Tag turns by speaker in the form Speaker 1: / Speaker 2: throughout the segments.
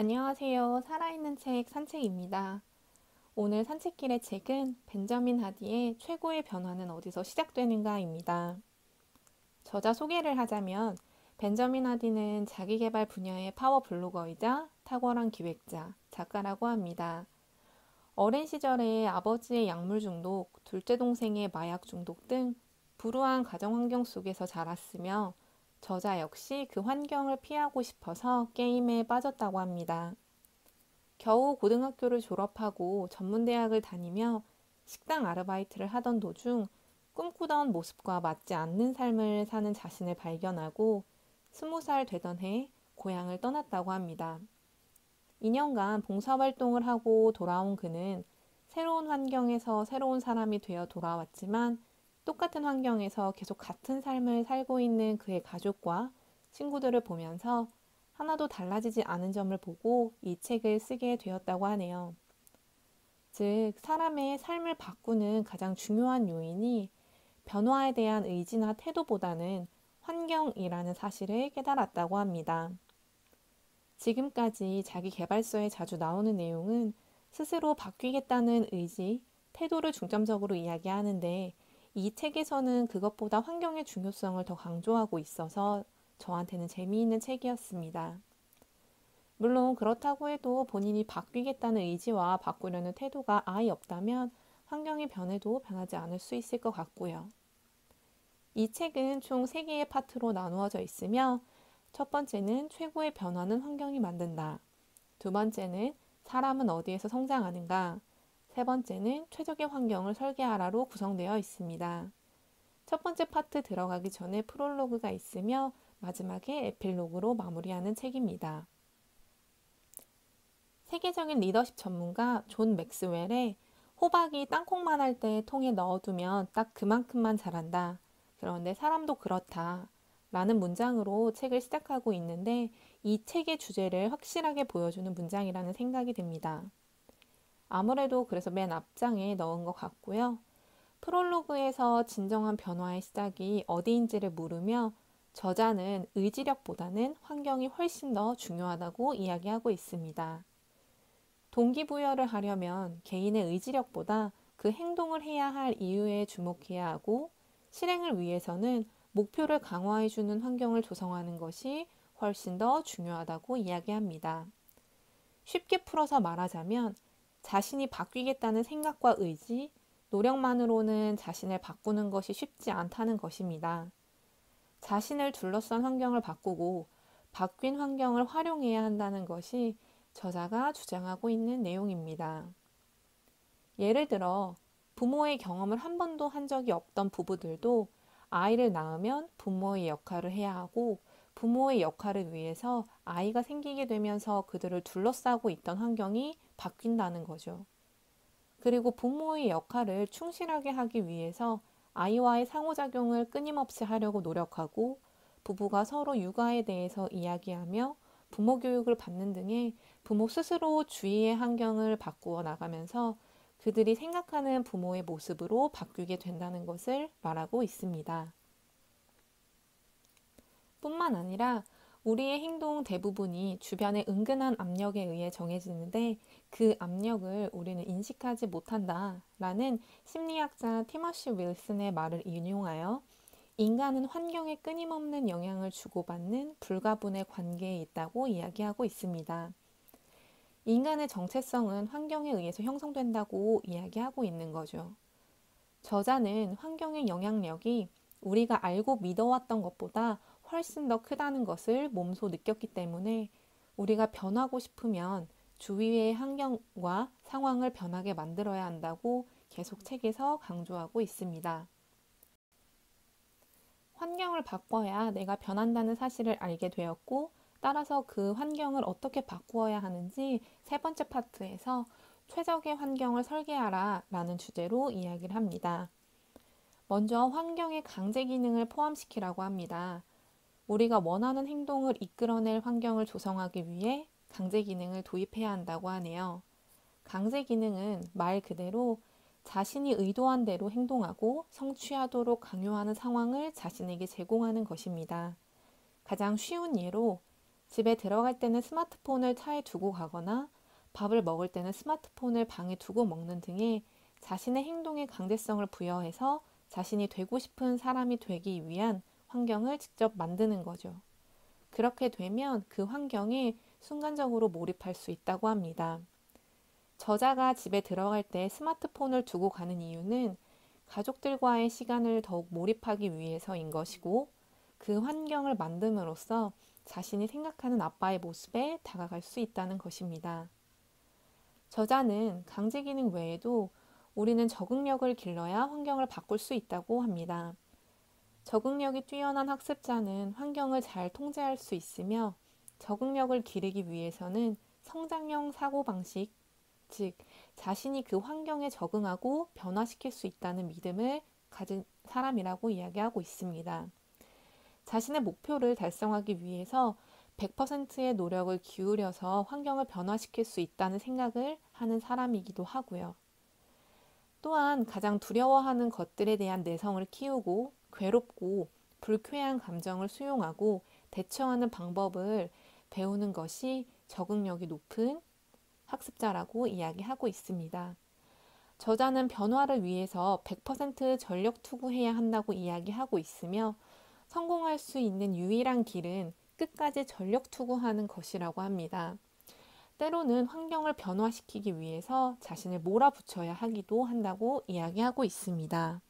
Speaker 1: 안녕하세요. 살아있는 책 산책입니다. 오늘 산책길의 책은 벤저민 하디의 최고의 변화는 어디서 시작되는가입니다. 저자 소개를 하자면 벤저민 하디는 자기계발 분야의 파워 블로거이자 탁월한 기획자, 작가라고 합니다. 어린 시절에 아버지의 약물 중독, 둘째 동생의 마약 중독 등 불우한 가정 환경 속에서 자랐으며 저자 역시 그 환경을 피하고 싶어서 게임에 빠졌다고 합니다. 겨우 고등학교를 졸업하고 전문대학을 다니며 식당 아르바이트를 하던 도중 꿈꾸던 모습과 맞지 않는 삶을 사는 자신을 발견하고 20살 되던 해 고향을 떠났다고 합니다. 2년간 봉사활동을 하고 돌아온 그는 새로운 환경에서 새로운 사람이 되어 돌아왔지만 똑같은 환경에서 계속 같은 삶을 살고 있는 그의 가족과 친구들을 보면서 하나도 달라지지 않은 점을 보고 이 책을 쓰게 되었다고 하네요. 즉, 사람의 삶을 바꾸는 가장 중요한 요인이 변화에 대한 의지나 태도보다는 환경이라는 사실을 깨달았다고 합니다. 지금까지 자기 계발서에 자주 나오는 내용은 스스로 바뀌겠다는 의지, 태도를 중점적으로 이야기하는데 이 책에서는 그것보다 환경의 중요성을 더 강조하고 있어서 저한테는 재미있는 책이었습니다. 물론 그렇다고 해도 본인이 바뀌겠다는 의지와 바꾸려는 태도가 아예 없다면 환경이 변해도 변하지 않을 수 있을 것 같고요. 이 책은 총 3개의 파트로 나누어져 있으며 첫 번째는 최고의 변화는 환경이 만든다. 두 번째는 사람은 어디에서 성장하는가. 세 번째는 최적의 환경을 설계하라로 구성되어 있습니다. 첫 번째 파트 들어가기 전에 프롤로그가 있으며 마지막에 에필로그로 마무리하는 책입니다. 세계적인 리더십 전문가 존 맥스웰의 호박이 땅콩만 할 때 통에 넣어두면 딱 그만큼만 자란다. 그런데 사람도 그렇다. 라는 문장으로 책을 시작하고 있는데 이 책의 주제를 확실하게 보여주는 문장이라는 생각이 듭니다. 아무래도 그래서 맨 앞장에 넣은 것 같고요. 프롤로그에서 진정한 변화의 시작이 어디인지를 물으며 저자는 의지력보다는 환경이 훨씬 더 중요하다고 이야기하고 있습니다. 동기부여를 하려면 개인의 의지력보다 그 행동을 해야 할 이유에 주목해야 하고 실행을 위해서는 목표를 강화해주는 환경을 조성하는 것이 훨씬 더 중요하다고 이야기합니다. 쉽게 풀어서 말하자면 자신이 바뀌겠다는 생각과 의지, 노력만으로는 자신을 바꾸는 것이 쉽지 않다는 것입니다. 자신을 둘러싼 환경을 바꾸고 바뀐 환경을 활용해야 한다는 것이 저자가 주장하고 있는 내용입니다. 예를 들어 부모의 경험을 한 번도 한 적이 없던 부부들도 아이를 낳으면 부모의 역할을 해야 하고 부모의 역할을 위해서 아이가 생기게 되면서 그들을 둘러싸고 있던 환경이 바뀐다는 거죠. 그리고 부모의 역할을 충실하게 하기 위해서 아이와의 상호작용을 끊임없이 하려고 노력하고 부부가 서로 육아에 대해서 이야기하며 부모 교육을 받는 등의 부모 스스로 주위의 환경을 바꾸어 나가면서 그들이 생각하는 부모의 모습으로 바뀌게 된다는 것을 말하고 있습니다. 뿐만 아니라 우리의 행동 대부분이 주변의 은근한 압력에 의해 정해지는데 그 압력을 우리는 인식하지 못한다 라는 심리학자 티머시 윌슨의 말을 인용하여 인간은 환경에 끊임없는 영향을 주고받는 불가분의 관계에 있다고 이야기하고 있습니다. 인간의 정체성은 환경에 의해서 형성된다고 이야기하고 있는 거죠. 저자는 환경의 영향력이 우리가 알고 믿어왔던 것보다 훨씬 더 크다는 것을 몸소 느꼈기 때문에 우리가 변하고 싶으면 주위의 환경과 상황을 변하게 만들어야 한다고 계속 책에서 강조하고 있습니다. 환경을 바꿔야 내가 변한다는 사실을 알게 되었고 따라서 그 환경을 어떻게 바꾸어야 하는지 세 번째 파트에서 최적의 환경을 설계하라 라는 주제로 이야기를 합니다. 먼저 환경의 강제 기능을 포함시키라고 합니다. 우리가 원하는 행동을 이끌어낼 환경을 조성하기 위해 강제 기능을 도입해야 한다고 하네요. 강제 기능은 말 그대로 자신이 의도한 대로 행동하고 성취하도록 강요하는 상황을 자신에게 제공하는 것입니다. 가장 쉬운 예로 집에 들어갈 때는 스마트폰을 차에 두고 가거나 밥을 먹을 때는 스마트폰을 방에 두고 먹는 등의 자신의 행동에 강제성을 부여해서 자신이 되고 싶은 사람이 되기 위한 환경을 직접 만드는 거죠. 그렇게 되면 그 환경에 순간적으로 몰입할 수 있다고 합니다. 저자가 집에 들어갈 때 스마트폰을 두고 가는 이유는 가족들과의 시간을 더욱 몰입하기 위해서인 것이고, 그 환경을 만듦으로써 자신이 생각하는 아빠의 모습에 다가갈 수 있다는 것입니다. 저자는 강제 기능 외에도 우리는 적응력을 길러야 환경을 바꿀 수 있다고 합니다. 적응력이 뛰어난 학습자는 환경을 잘 통제할 수 있으며, 적응력을 기르기 위해서는 성장형 사고방식, 즉 자신이 그 환경에 적응하고 변화시킬 수 있다는 믿음을 가진 사람이라고 이야기하고 있습니다. 자신의 목표를 달성하기 위해서 100%의 노력을 기울여서 환경을 변화시킬 수 있다는 생각을 하는 사람이기도 하고요. 또한 가장 두려워하는 것들에 대한 내성을 키우고 괴롭고 불쾌한 감정을 수용하고 대처하는 방법을 배우는 것이 적응력이 높은 학습자라고 이야기하고 있습니다. 저자는 변화를 위해서 100% 전력 투구해야 한다고 이야기하고 있으며, 성공할 수 있는 유일한 길은 끝까지 전력 투구하는 것이라고 합니다. 때로는 환경을 변화시키기 위해서 자신을 몰아붙여야 하기도 한다고 이야기하고 있습니다.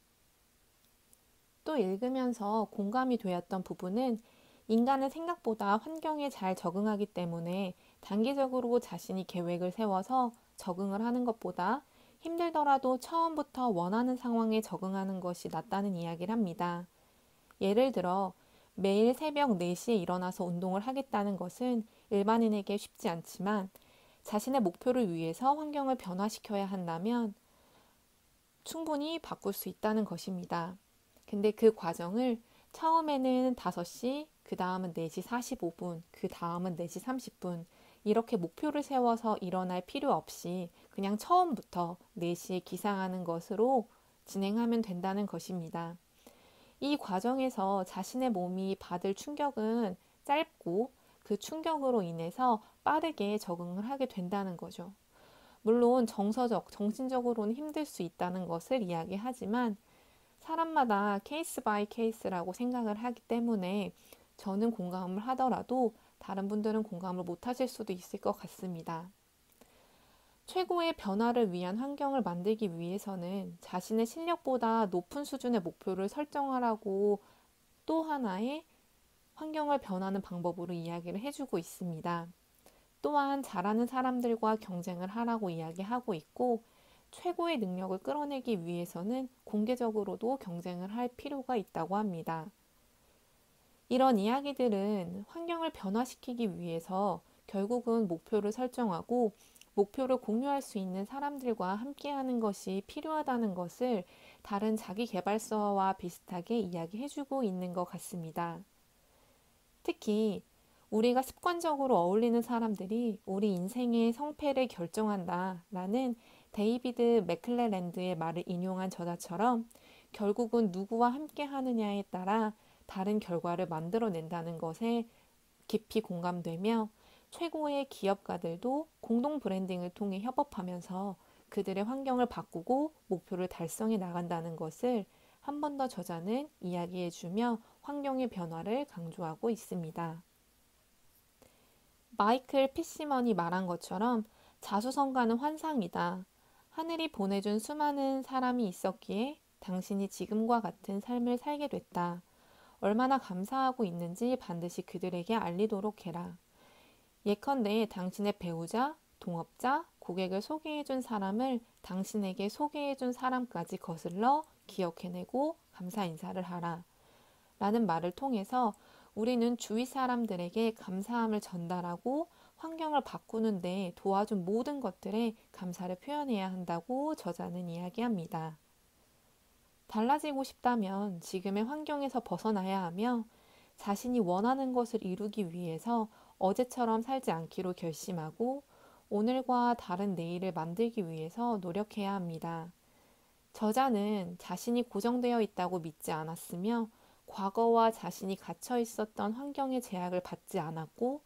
Speaker 1: 또 읽으면서 공감이 되었던 부분은, 인간은 생각보다 환경에 잘 적응하기 때문에 단기적으로 자신이 계획을 세워서 적응을 하는 것보다 힘들더라도 처음부터 원하는 상황에 적응하는 것이 낫다는 이야기를 합니다. 예를 들어 매일 새벽 4시에 일어나서 운동을 하겠다는 것은 일반인에게 쉽지 않지만, 자신의 목표를 위해서 환경을 변화시켜야 한다면 충분히 바꿀 수 있다는 것입니다. 근데 그 과정을 처음에는 5시, 그 다음은 4시 45분, 그 다음은 4시 30분 이렇게 목표를 세워서 일어날 필요 없이 그냥 처음부터 4시에 기상하는 것으로 진행하면 된다는 것입니다. 이 과정에서 자신의 몸이 받을 충격은 짧고, 그 충격으로 인해서 빠르게 적응을 하게 된다는 거죠. 물론 정서적, 정신적으로는 힘들 수 있다는 것을 이야기하지만, 사람마다 케이스 바이 케이스라고 생각을 하기 때문에 저는 공감을 하더라도 다른 분들은 공감을 못 하실 수도 있을 것 같습니다. 최고의 변화를 위한 환경을 만들기 위해서는 자신의 실력보다 높은 수준의 목표를 설정하라고 또 하나의 환경을 변하는 방법으로 이야기를 해주고 있습니다. 또한 잘하는 사람들과 경쟁을 하라고 이야기하고 있고, 최고의 능력을 끌어내기 위해서는 공개적으로도 경쟁을 할 필요가 있다고 합니다. 이런 이야기들은 환경을 변화시키기 위해서 결국은 목표를 설정하고 목표를 공유할 수 있는 사람들과 함께하는 것이 필요하다는 것을 다른 자기계발서와 비슷하게 이야기해주고 있는 것 같습니다. 특히 우리가 습관적으로 어울리는 사람들이 우리 인생의 성패를 결정한다 라는 데이비드 맥클레랜드의 말을 인용한 저자처럼, 결국은 누구와 함께 하느냐에 따라 다른 결과를 만들어낸다는 것에 깊이 공감되며, 최고의 기업가들도 공동 브랜딩을 통해 협업하면서 그들의 환경을 바꾸고 목표를 달성해 나간다는 것을 한 번 더 저자는 이야기해주며 환경의 변화를 강조하고 있습니다. 마이클 피시먼이 말한 것처럼 자수성가는 환상이다. 하늘이 보내준 수많은 사람이 있었기에 당신이 지금과 같은 삶을 살게 됐다. 얼마나 감사하고 있는지 반드시 그들에게 알리도록 해라. 예컨대 당신의 배우자, 동업자, 고객을 소개해준 사람을 당신에게 소개해준 사람까지 거슬러 기억해내고 감사 인사를 하라. 라는 말을 통해서 우리는 주위 사람들에게 감사함을 전달하고 환경을 바꾸는 데 도와준 모든 것들에 감사를 표현해야 한다고 저자는 이야기합니다. 달라지고 싶다면 지금의 환경에서 벗어나야 하며, 자신이 원하는 것을 이루기 위해서 어제처럼 살지 않기로 결심하고 오늘과 다른 내일을 만들기 위해서 노력해야 합니다. 저자는 자신이 고정되어 있다고 믿지 않았으며, 과거와 자신이 갇혀 있었던 환경의 제약을 받지 않았고,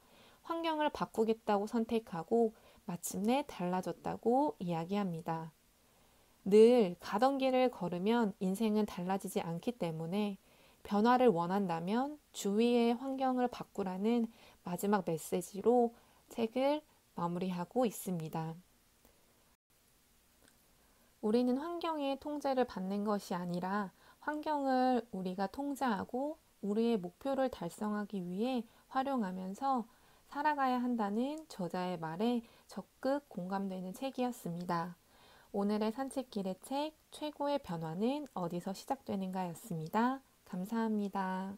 Speaker 1: 환경을 바꾸겠다고 선택하고 마침내 달라졌다고 이야기합니다. 늘 가던 길을 걸으면 인생은 달라지지 않기 때문에 변화를 원한다면 주위의 환경을 바꾸라는 마지막 메시지로 책을 마무리하고 있습니다. 우리는 환경의 통제를 받는 것이 아니라 환경을 우리가 통제하고 우리의 목표를 달성하기 위해 활용하면서 살아가야 한다는 저자의 말에 적극 공감되는 책이었습니다. 오늘의 산책길의 책 최고의 변화는 어디서 시작되는가였습니다. 감사합니다.